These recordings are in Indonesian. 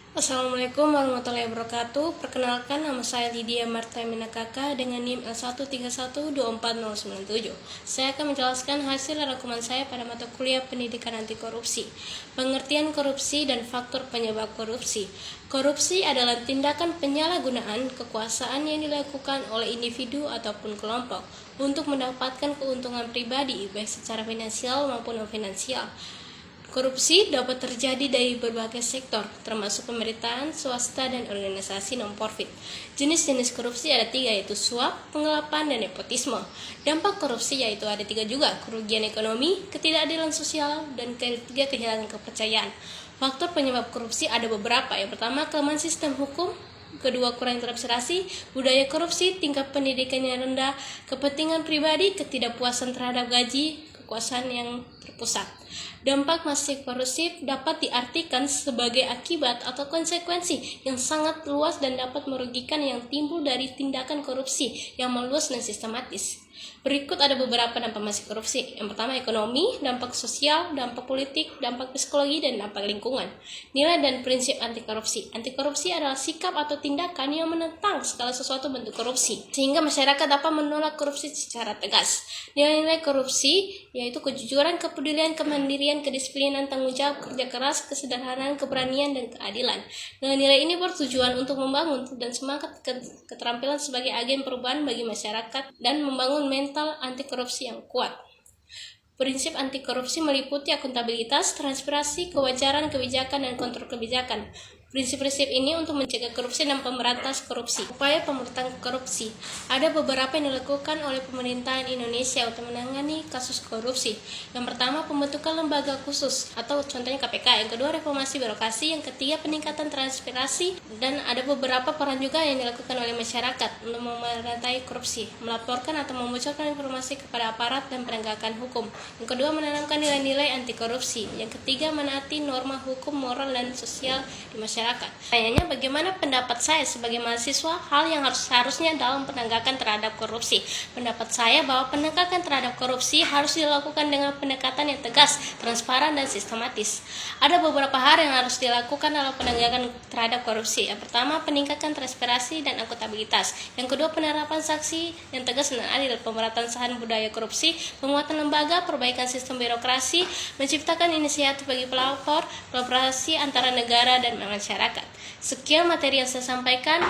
Assalamualaikum warahmatullahi wabarakatuh. Perkenalkan, nama saya Lydia Marta Minakaka dengan NIM L131249097. Saya akan menjelaskan hasil rangkuman saya pada mata kuliah Pendidikan Anti Korupsi. Pengertian korupsi dan faktor penyebab korupsi. Korupsi adalah tindakan penyalahgunaan kekuasaan yang dilakukan oleh individu ataupun kelompok untuk mendapatkan keuntungan pribadi, baik secara finansial maupun non-finansial. Korupsi dapat terjadi dari berbagai sektor, termasuk pemerintahan, swasta, dan organisasi non-profit. Jenis-jenis korupsi ada 3, yaitu suap, penggelapan, dan nepotisme. Dampak korupsi yaitu ada 3 juga, kerugian ekonomi, ketidakadilan sosial, dan ketiga, kehilangan kepercayaan. Faktor penyebab korupsi ada beberapa. Yang pertama, kelemahan sistem hukum. Kedua, kurang transparansi, budaya korupsi, tingkat pendidikan yang rendah, kepentingan pribadi, ketidakpuasan terhadap gaji, kekuasaan yang terpusat. Dampak masif korupsi dapat diartikan sebagai akibat atau konsekuensi yang sangat luas dan dapat merugikan yang timbul dari tindakan korupsi yang meluas dan sistematis. Berikut ada beberapa dampak masif korupsi. Yang pertama, ekonomi, dampak sosial, dampak politik, dampak psikologi, dan dampak lingkungan. Nilai dan prinsip anti korupsi. Anti korupsi adalah sikap atau tindakan yang menentang segala sesuatu bentuk korupsi, sehingga masyarakat dapat menolak korupsi secara tegas. Nilai-nilai korupsi yaitu kejujuran, kepedulian, kemandirian, kedisiplinan, tanggung jawab, kerja keras, kesederhanaan, keberanian, dan keadilan. Nilai-nilai ini bertujuan untuk membangun dan semangat keterampilan sebagai agen perubahan bagi masyarakat dan membangun mental anti korupsi yang kuat. Prinsip anti korupsi meliputi akuntabilitas, transparansi, kewajaran, kebijakan, dan kontrol kebijakan. Prinsip-prinsip ini untuk mencegah korupsi dan pemberantas korupsi. Upaya pemberantasan korupsi. Ada beberapa yang dilakukan oleh pemerintahan Indonesia untuk menangani kasus korupsi. Yang pertama, pembentukan lembaga khusus atau contohnya KPK. Yang kedua, reformasi birokrasi. Yang ketiga, peningkatan transparansi. Dan ada beberapa peran juga yang dilakukan oleh masyarakat untuk memberantas korupsi, melaporkan atau membocorkan informasi kepada aparat dan penegakan hukum. Yang kedua, menanamkan nilai-nilai anti korupsi. Yang ketiga, menaati norma hukum, moral, dan sosial di masyarakat. Tanyanya, bagaimana pendapat saya sebagai mahasiswa hal yang harusnya dalam penegakan terhadap korupsi? Pendapat saya bahwa penegakan terhadap korupsi harus dilakukan dengan pendekatan yang tegas, transparan, dan sistematis. Ada beberapa hal yang harus dilakukan dalam penegakan terhadap korupsi. Yang pertama, peningkatan transparansi dan akuntabilitas. Yang kedua, penerapan sanksi yang tegas dan adil, pemberantasan budaya korupsi, penguatan lembaga, perbaikan sistem birokrasi, menciptakan inisiatif bagi pelapor, kolaborasi antara negara dan masyarakat. Sekian materi yang saya sampaikan,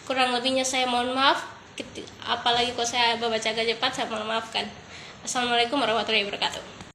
kurang lebihnya saya mohon maaf, apalagi kalau saya membaca agak cepat, saya mohon maafkan. Assalamualaikum warahmatullahi wabarakatuh.